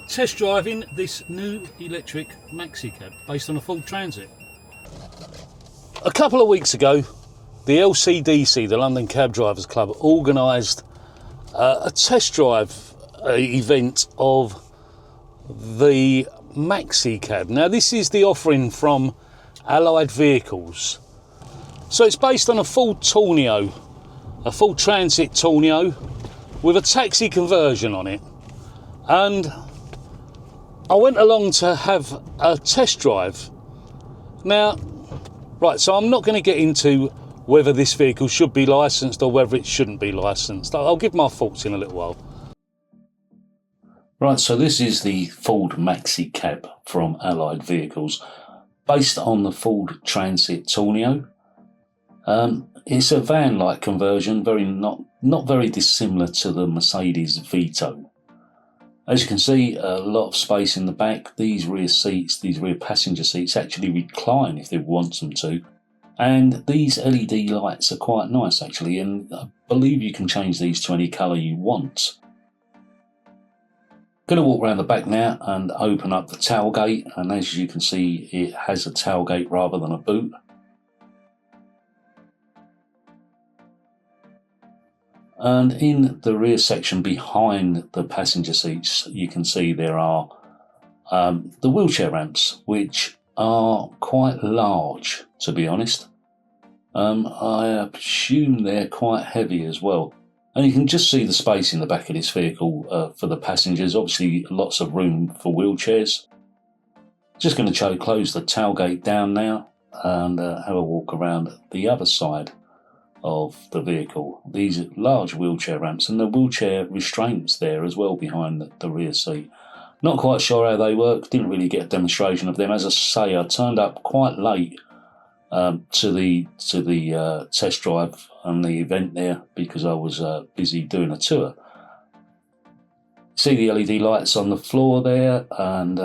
Test driving this new electric Maxi cab based on a Ford Transit. A couple of weeks ago, the LCDC, the London Cab Drivers Club, organised a test drive event of the Maxi cab. Now this is the offering from Allied Vehicles. So it's based on a Ford Tourneo, a Ford Transit Tourneo with a taxi conversion on it. And I went along to have a test drive. Now, right, so I'm not going to get into whether this vehicle should be licensed or whether it shouldn't be licensed. I'll give my thoughts in a little while. Right, so this is the Ford Maxi cab from Allied Vehicles, based on the Ford Transit Tourneo. It's a van-like conversion, not very dissimilar to the Mercedes Vito. As you can see, a lot of space in the back. These rear seats, these rear passenger seats actually recline if they want them to. And these LED lights are quite nice actually, and I believe you can change these to any colour you want. Going to walk around the back now and open up the tailgate, and as you can see it has a tailgate rather than a boot. And in the rear section behind the passenger seats you can see there are the wheelchair ramps, which are quite large to be honest. I assume they're quite heavy as well. And you can just see the space in the back of this vehicle for the passengers. Obviously lots of room for wheelchairs. Just going to close the tailgate down now and have a walk around the other side of the vehicle. These are large wheelchair ramps and the wheelchair restraints there as well behind the rear seat. Not quite sure how they work, didn't really get a demonstration of them. As I say, I turned up quite late to the test drive and the event there because I was busy doing a tour. See the LED lights on the floor there, and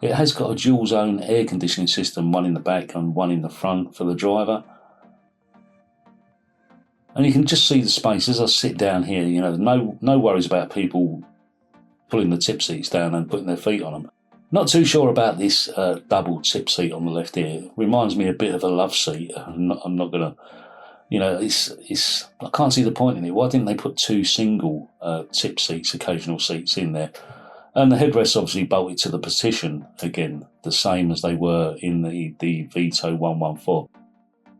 it has got a dual zone air conditioning system, one in the back and one in the front for the driver. And you can just see the space as I sit down here. You know, no worries about people pulling the tip seats down and putting their feet on them. Not too sure about this double tip seat on the left here. Reminds me a bit of a love seat. I'm not gonna, you know, it's. I can't see the point in it. Why didn't they put two single tip seats, occasional seats in there? And the headrests obviously bolted to the position again, the same as they were in the Vito 114.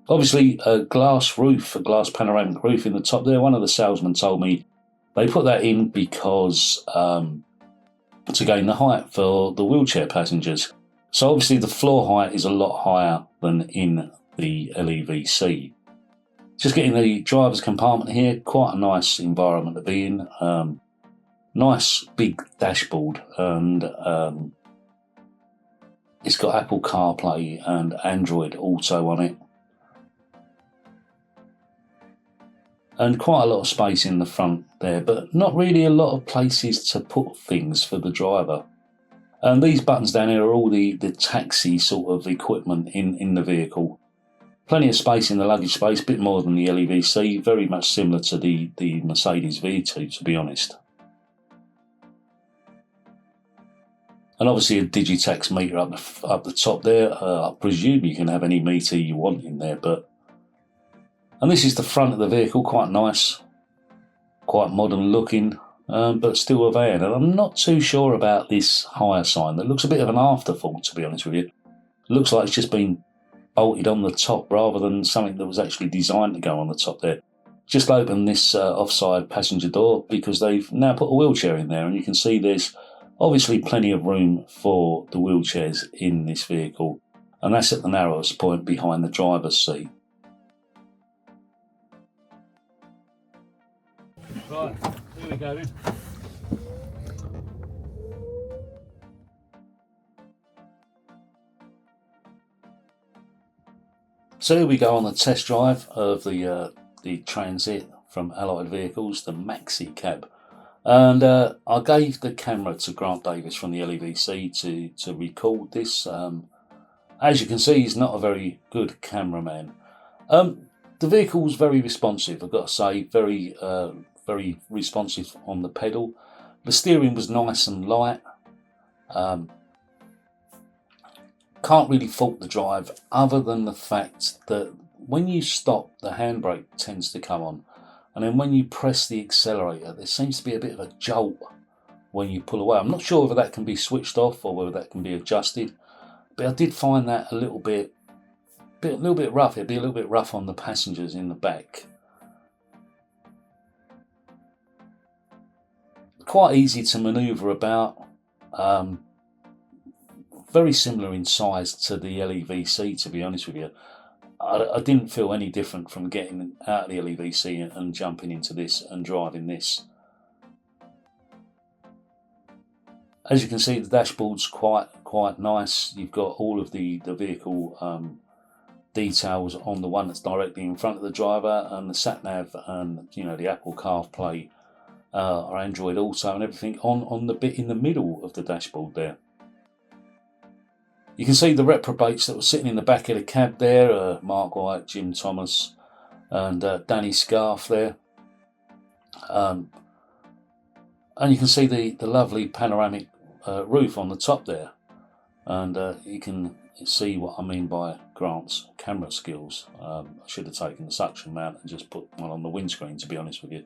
Obviously, a glass roof, a glass panoramic roof in the top there. One of the salesmen told me they put that in because to gain the height for the wheelchair passengers. So obviously the floor height is a lot higher than in the LEVC. Just getting the driver's compartment here, quite a nice environment to be in. Nice big dashboard, and it's got Apple CarPlay and Android Auto on it. And quite a lot of space in the front there, but not really a lot of places to put things for the driver. And these buttons down here are all the taxi sort of equipment in the vehicle. Plenty of space in the luggage space, a bit more than the LEVC, very much similar to the Mercedes Vito to be honest. And obviously a Digitax meter up the top there. I presume you can have any meter you want in there, but. And this is the front of the vehicle, quite nice, quite modern looking, but still a van. And I'm not too sure about this hire sign. That looks a bit of an afterthought, to be honest with you. It looks like it's just been bolted on the top rather than something that was actually designed to go on the top there. Just open this offside passenger door because they've now put a wheelchair in there, and you can see there's obviously plenty of room for the wheelchairs in this vehicle. And that's at the narrowest point behind the driver's seat. Right, here we go then. So here we go on the test drive of the Transit from Allied Vehicles, the Maxi cab. And I gave the camera to Grant Davis from the LEVC to record this. As you can see, he's not a very good cameraman. The vehicle's very responsive, I've got to say, very responsive on the pedal. The steering was nice and light. Can't really fault the drive, other than the fact that when you stop, the handbrake tends to come on, and then when you press the accelerator, there seems to be a bit of a jolt when you pull away. I'm not sure whether that can be switched off or whether that can be adjusted, but I did find that a little bit rough. It'd be a little bit rough on the passengers in the back. Quite easy to manoeuvre about. Very similar in size to the LEVC, to be honest with you. I didn't feel any different from getting out of the LEVC and jumping into this and driving this. As you can see, the dashboard's quite nice. You've got all of the vehicle details on the one that's directly in front of the driver, and the sat nav and the Apple CarPlay or Android Auto and everything on the bit in the middle of the dashboard there. You can see the reprobates that were sitting in the back of the cab there, Mark White, Jim Thomas and Danny Scarf there. And you can see the lovely panoramic roof on the top there. And you can see what I mean by Grant's camera skills. I should have taken the suction mount and just put one on the windscreen, to be honest with you.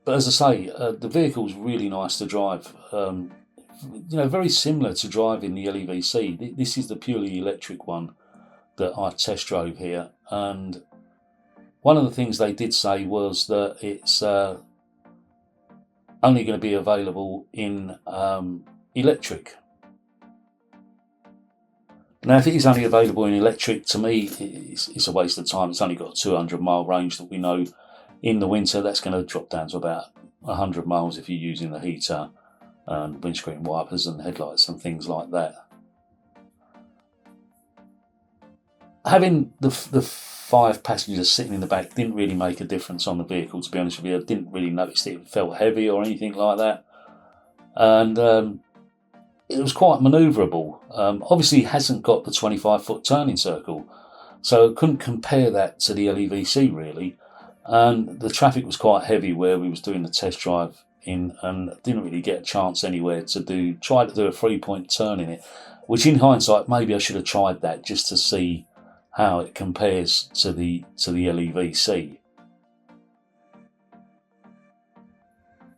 But as I say, the vehicle's really nice to drive. Very similar to driving the LEVC. This is the purely electric one that I test drove here. And one of the things they did say was that it's only going to be available in electric. Now, if it is only available in electric, to me, it's a waste of time. It's only got a 200-mile range that we know. In the winter, that's going to drop down to about 100 miles if you're using the heater and windscreen wipers and headlights and things like that. Having the 5 passengers sitting in the back didn't really make a difference on the vehicle, to be honest with you. I didn't really notice that it felt heavy or anything like that. And it was quite manoeuvrable. Obviously, it hasn't got the 25-foot turning circle, so I couldn't compare that to the LEVC really. And the traffic was quite heavy where we was doing the test drive in, and didn't really get a chance anywhere to try to do a 3-point turn in it, which in hindsight maybe I should have tried that just to see how it compares to the LEVC.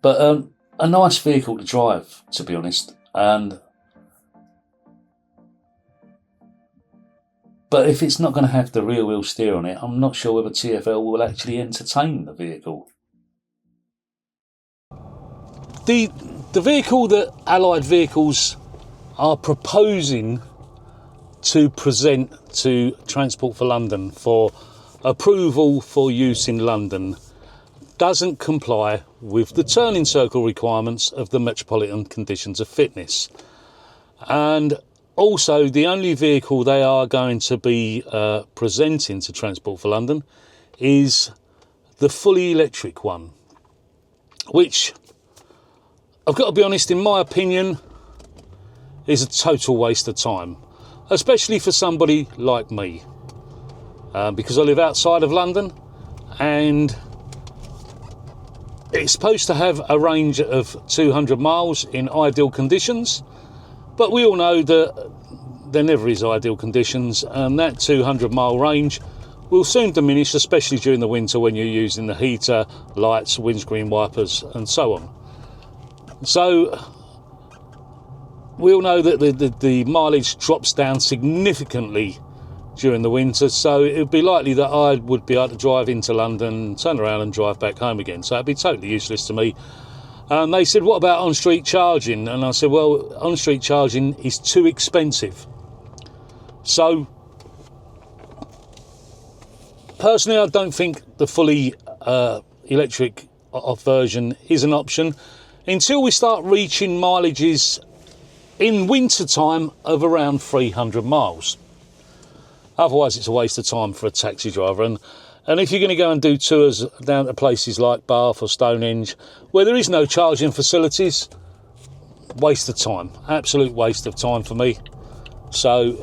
But a nice vehicle to drive, to be honest. But if it's not going to have the rear wheel steer on it, I'm not sure whether TfL will actually entertain the vehicle. The vehicle that Allied Vehicles are proposing to present to Transport for London for approval for use in London doesn't comply with the turning circle requirements of the Metropolitan Conditions of Fitness. And also, the only vehicle they are going to be presenting to Transport for London is the fully electric one, which, I've got to be honest, in my opinion, is a total waste of time, especially for somebody like me, because I live outside of London, and it's supposed to have a range of 200 miles in ideal conditions. But we all know that there never is ideal conditions, and that 200-mile range will soon diminish, especially during the winter when you're using the heater, lights, windscreen wipers, and so on. So we all know that the mileage drops down significantly during the winter, so it would be likely that I would be able to drive into London, turn around and drive back home again. So it'd be totally useless to me. And they said, what about on-street charging? And I said, well, on-street charging is too expensive. So, personally, I don't think the fully electric version is an option until we start reaching mileages in winter time of around 300 miles. Otherwise, it's a waste of time for a taxi driver. And if you're going to go and do tours down to places like Bath or Stonehenge, where there is no charging facilities, waste of time, absolute waste of time for me. So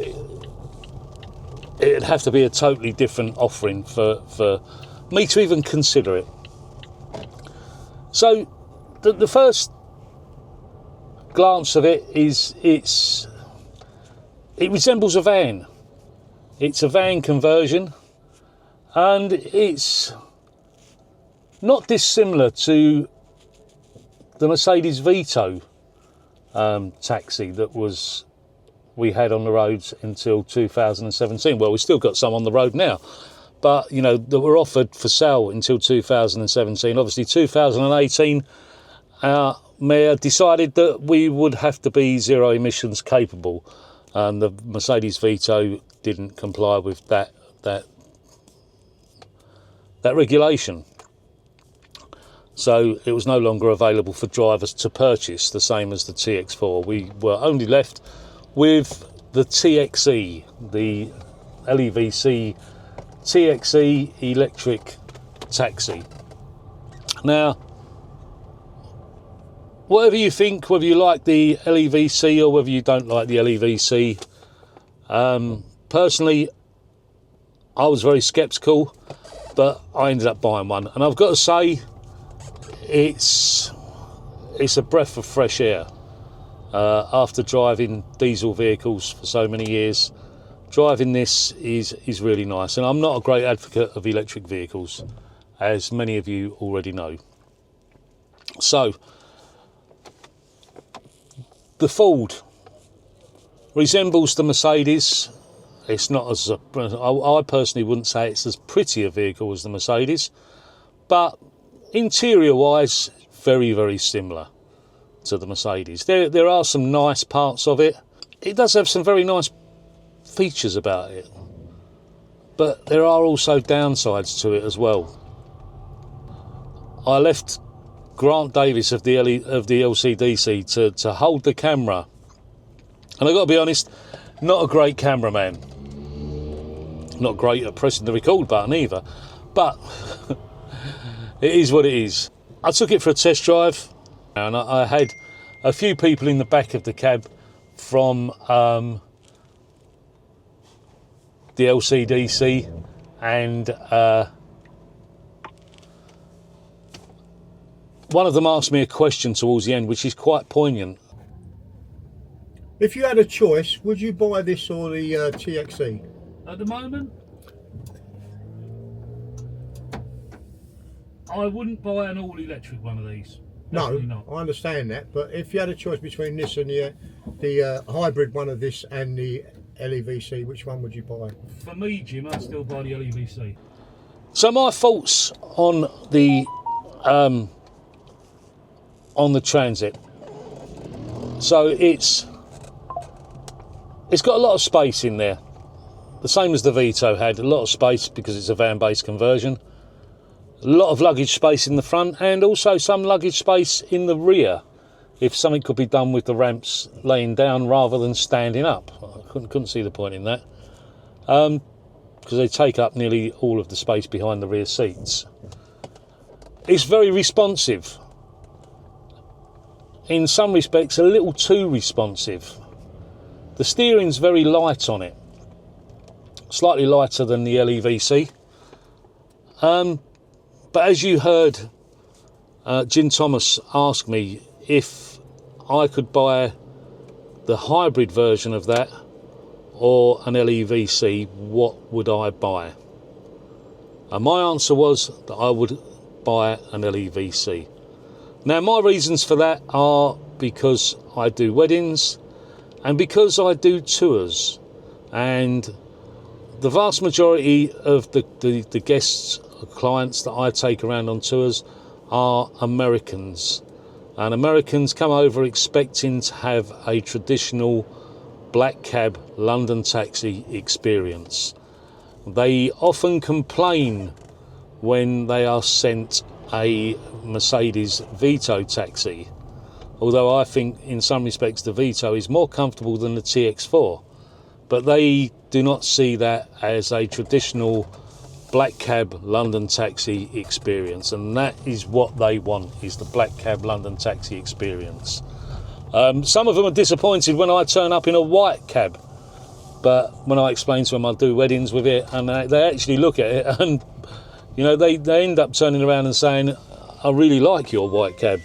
it'd have to be a totally different offering for me to even consider it. So the first glance of it is it resembles a van. It's a van conversion, and it's not dissimilar to the Mercedes Vito taxi that we had on the roads until 2017. Well, we've still got some on the road now, but you know, that were offered for sale until 2017. Obviously 2018, our mayor decided that we would have to be zero emissions capable, and the Mercedes Vito didn't comply with that regulation. So it was no longer available for drivers to purchase, the same as the TX4. We were only left with the TXE, the LEVC TXE electric taxi. Now, whatever you think, whether you like the LEVC or whether you don't like the LEVC, personally, I was very sceptical, but I ended up buying one. And I've got to say, it's a breath of fresh air. After driving diesel vehicles for so many years, driving this is really nice. And I'm not a great advocate of electric vehicles, as many of you already know. So, the Ford resembles the Mercedes. It's not as I personally wouldn't say it's as pretty a vehicle as the Mercedes, but interior-wise, very, very similar to the Mercedes. There are some nice parts of it. It does have some very nice features about it, but there are also downsides to it as well. I left Grant Davis of the LCDC to hold the camera, and I've got to be honest, not a great cameraman, not great at pressing the record button either, but it is what it is. I took it for a test drive, and I had a few people in the back of the cab from the LCDC, and one of them asked me a question towards the end, which is quite poignant. If you had a choice, would you buy this or the TXE? At the moment, I wouldn't buy an all-electric one of these. No, not. I understand that, but if you had a choice between this and the hybrid one of this and the LEVC, which one would you buy? For me, Jim, I'd still buy the LEVC. So my thoughts on the Transit. So it's got a lot of space in there, the same as the Vito had. A lot of space because it's a van-based conversion. A lot of luggage space in the front, and also some luggage space in the rear, if something could be done with the ramps laying down rather than standing up. I couldn't see the point in that, because they take up nearly all of the space behind the rear seats. It's very responsive. In some respects, a little too responsive. The steering's very light on it, slightly lighter than the LEVC. But as you heard Jim Thomas ask me if I could buy the hybrid version of that or an LEVC, what would I buy? And my answer was that I would buy an LEVC. Now, my reasons for that are because I do weddings and because I do tours, and the vast majority of the guests, clients that I take around on tours are Americans, and Americans come over expecting to have a traditional black cab London taxi experience. They often complain when they are sent a Mercedes Vito taxi, although I think in some respects the Vito is more comfortable than the TX4, but they do not see that as a traditional black cab London taxi experience, and that is what they want, is the black cab London taxi experience. Some of them are disappointed when I turn up in a white cab, but when I explain to them I do weddings with it, and they actually look at it and You know, they end up turning around and saying, I really like your white cab.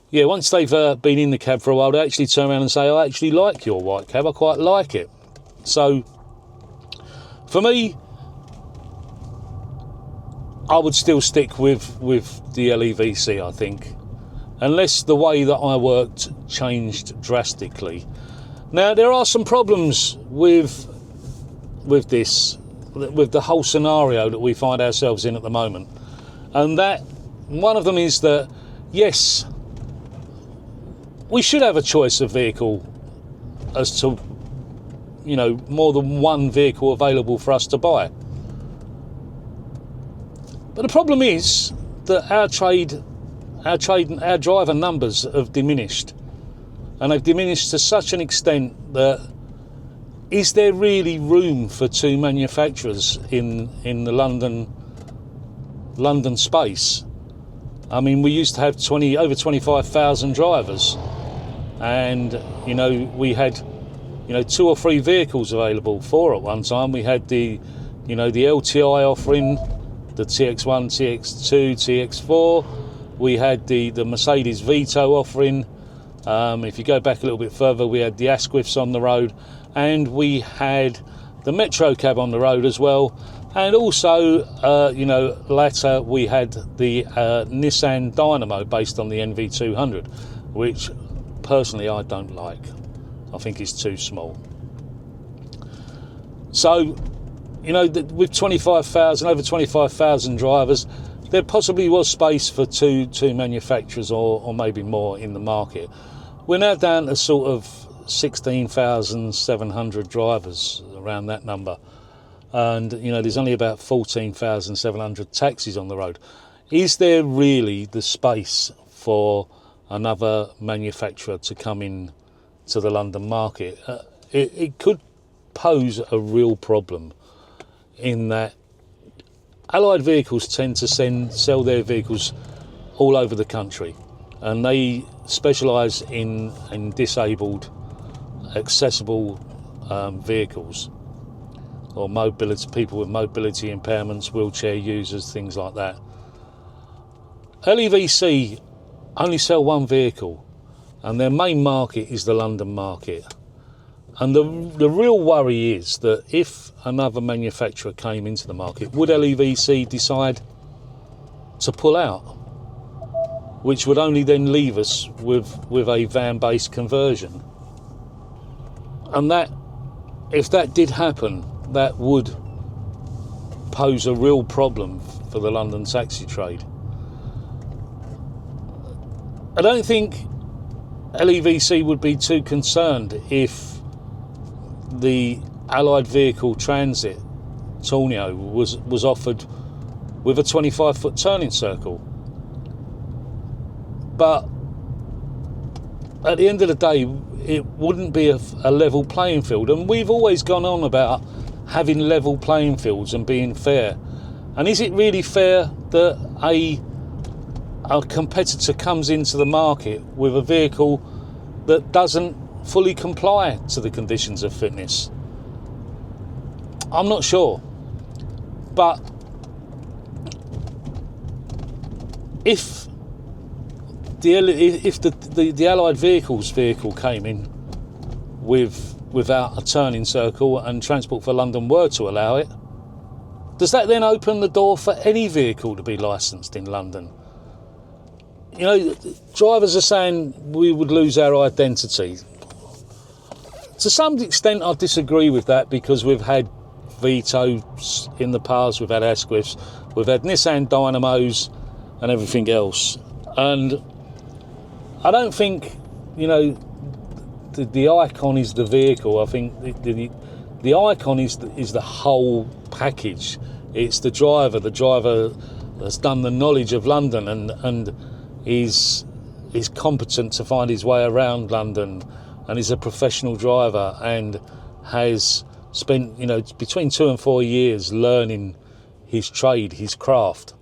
Yeah, once they've been in the cab for a while, they actually turn around and say, I actually like your white cab, I quite like it. So, for me, I would still stick with the LEVC, I think, unless the way that I worked changed drastically. Now, there are some problems with this, with the whole scenario that we find ourselves in at the moment. And that, one of them is that, yes, we should have a choice of vehicle as to, you know, more than one vehicle available for us to buy. But the problem is that our driver numbers have diminished. And they've diminished to such an extent that is there really room for two manufacturers in the London space? I mean, we used to have over 25,000 drivers, and you know, we had, you know, 2 or 3 vehicles available, 4 at one time. We had the LTI offering, the TX1, TX2, TX4. We had the Mercedes Vito offering. If you go back a little bit further, we had the Asquiths on the road, and we had the Metro cab on the road as well. And also, later we had the Nissan Dynamo based on the NV200, which personally I don't like. I think it's too small. So, you know, with over 25,000 drivers, there possibly was space for two manufacturers or maybe more in the market. We're now down to sort of 16,700 drivers, around that number. And, you know, there's only about 14,700 taxis on the road. Is there really the space for another manufacturer to come in to the London market? It could pose a real problem, in that Allied Vehicles tend to sell their vehicles all over the country, and they specialise in disabled, accessible vehicles, or mobility, people with mobility impairments, wheelchair users, things like that. LEVC only sell one vehicle, and their main market is the London market. And the real worry is that if another manufacturer came into the market, would LEVC decide to pull out? Which would only then leave us with a van-based conversion. And that, if that did happen, that would pose a real problem for the London taxi trade. I don't think LEVC would be too concerned if the Allied Vehicle Transit Tourneo was offered with a 25-foot turning circle. But at the end of the day, it wouldn't be a level playing field. And we've always gone on about having level playing fields and being fair. And is it really fair that a competitor comes into the market with a vehicle that doesn't fully comply to the conditions of fitness? I'm not sure. But if the Allied Vehicles vehicle came in without a turning circle and Transport for London were to allow it, does that then open the door for any vehicle to be licensed in London? You know, drivers are saying we would lose our identity. To some extent I disagree with that, because we've had Vitos in the past, we've had Asquiths, we've had Nissan Dynamos and everything else. And I don't think, you know, the icon is the vehicle. I think the icon is the whole package. It's the driver that's done the knowledge of London and is competent to find his way around London, and is a professional driver and has spent, you know, between 2 and 4 years learning his trade, his craft.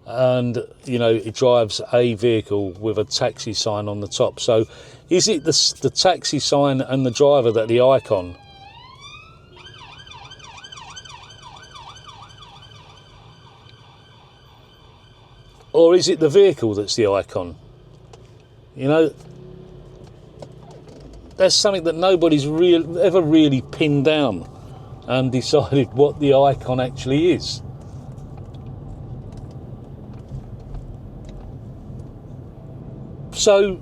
And, you know, it drives a vehicle with a taxi sign on the top. So is it the taxi sign and the driver that the icon? Or is it the vehicle that's the icon? You know, that's something that nobody's ever really pinned down and decided what the icon actually is. So,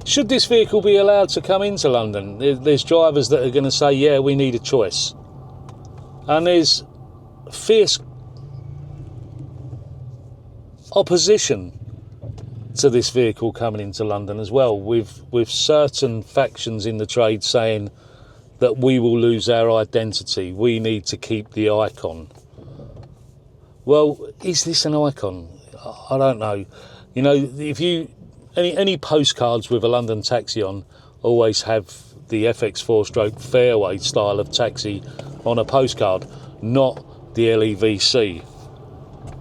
should this vehicle be allowed to come into London? There's drivers that are going to say, yeah, we need a choice. And there's fierce opposition to this vehicle coming into London as well, with certain factions in the trade saying that we will lose our identity, we need to keep the icon. Well, is this an icon? I don't know. You know, if you any postcards with a London taxi on always have the FX4 stroke fairway style of taxi on a postcard, not the LEVC.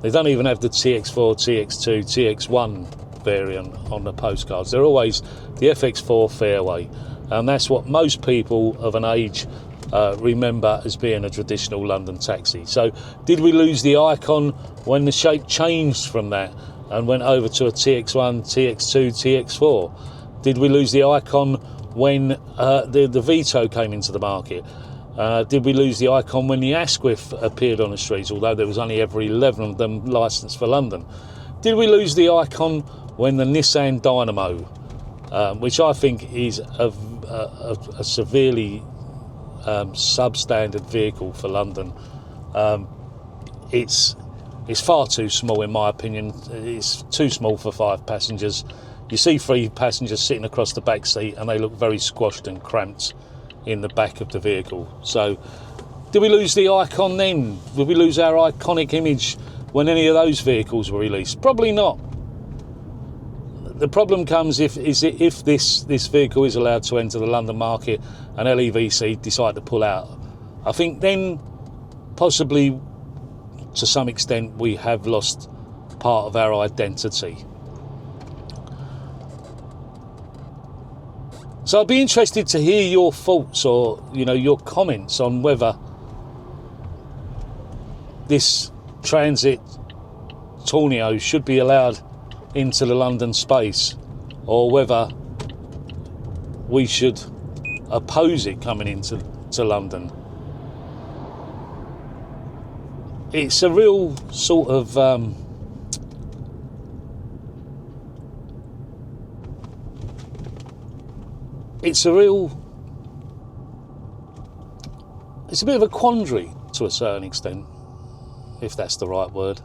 They don't even have the TX4, TX2, TX1 variant on the postcards. They're always the FX4 fairway, and that's what most people of an age remember as being a traditional London taxi. So did we lose the icon when the shape changed from that and went over to a TX1, TX2, TX4? Did we lose the icon when the Vito came into the market? Did we lose the icon when the Asquith appeared on the streets, although there was only ever 11 of them licensed for London? Did we lose the icon when the Nissan Dynamo, which I think is a severely substandard vehicle for London, it's far too small in my opinion. It's too small for 5 passengers. You see 3 passengers sitting across the back seat and they look very squashed and cramped in the back of the vehicle. So did we lose the icon then? Did we lose our iconic image when any of those vehicles were released? Probably not. The problem comes if this vehicle is allowed to enter the London market and LEVC decide to pull out. I think then possibly to some extent we have lost part of our identity. So I'd be interested to hear your thoughts or, you know, your comments on whether this Transit Tourneo should be allowed into the London space, or whether we should oppose it coming into London. It's a real sort of it's a bit of a quandary to a certain extent, if that's the right word.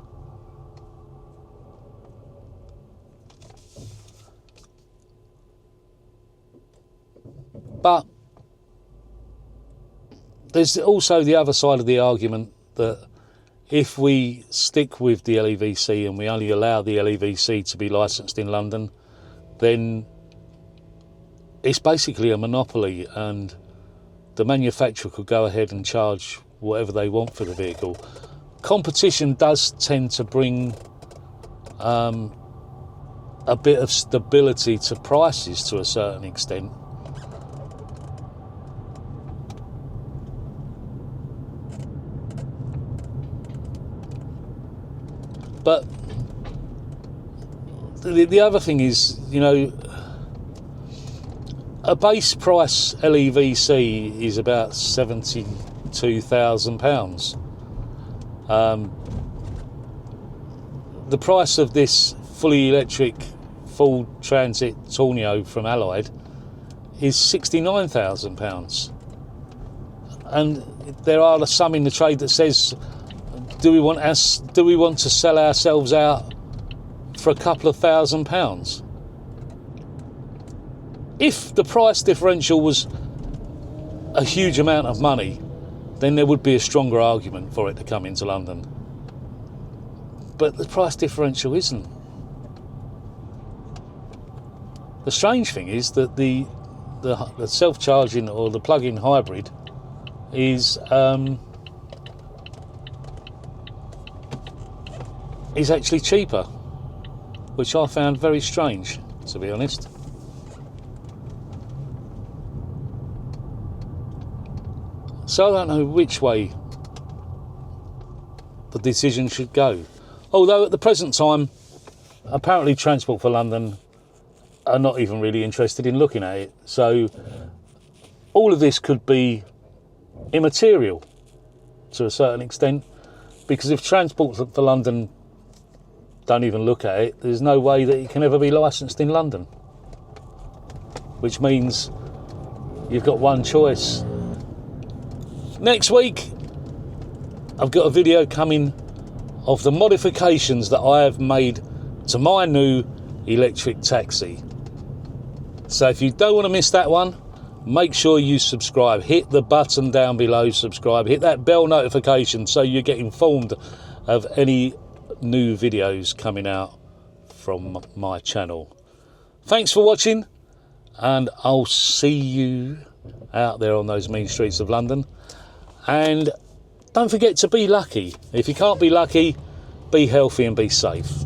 But there's also the other side of the argument that if we stick with the LEVC and we only allow the LEVC to be licensed in London, then it's basically a monopoly and the manufacturer could go ahead and charge whatever they want for the vehicle. Competition does tend to bring a bit of stability to prices to a certain extent. But the other thing is, you know, a base price LEVC is about £72,000. The price of this fully electric Ford Transit Tourneo from Allied is £69,000. And there are some in the trade that says, do we want to sell ourselves out for a couple of £1,000s? If the price differential was a huge amount of money, then there would be a stronger argument for it to come into London. But the price differential isn't. The strange thing is that the self-charging or the plug-in hybrid is actually cheaper, which I found very strange, to be honest. So I don't know which way the decision should go. Although at the present time, apparently Transport for London are not even really interested in looking at it. So all of this could be immaterial to a certain extent, because if Transport for London don't even look at it, there's no way that it can ever be licensed in London. Which means you've got one choice. Next week, I've got a video coming of the modifications that I have made to my new electric taxi. So if you don't want to miss that one, make sure you subscribe. Hit the button down below, subscribe. Hit that bell notification so you get informed of any new videos coming out from my channel. Thanks for watching, and I'll see you out there on those mean streets of London. And don't forget to be lucky. If you can't be lucky, be healthy and be safe.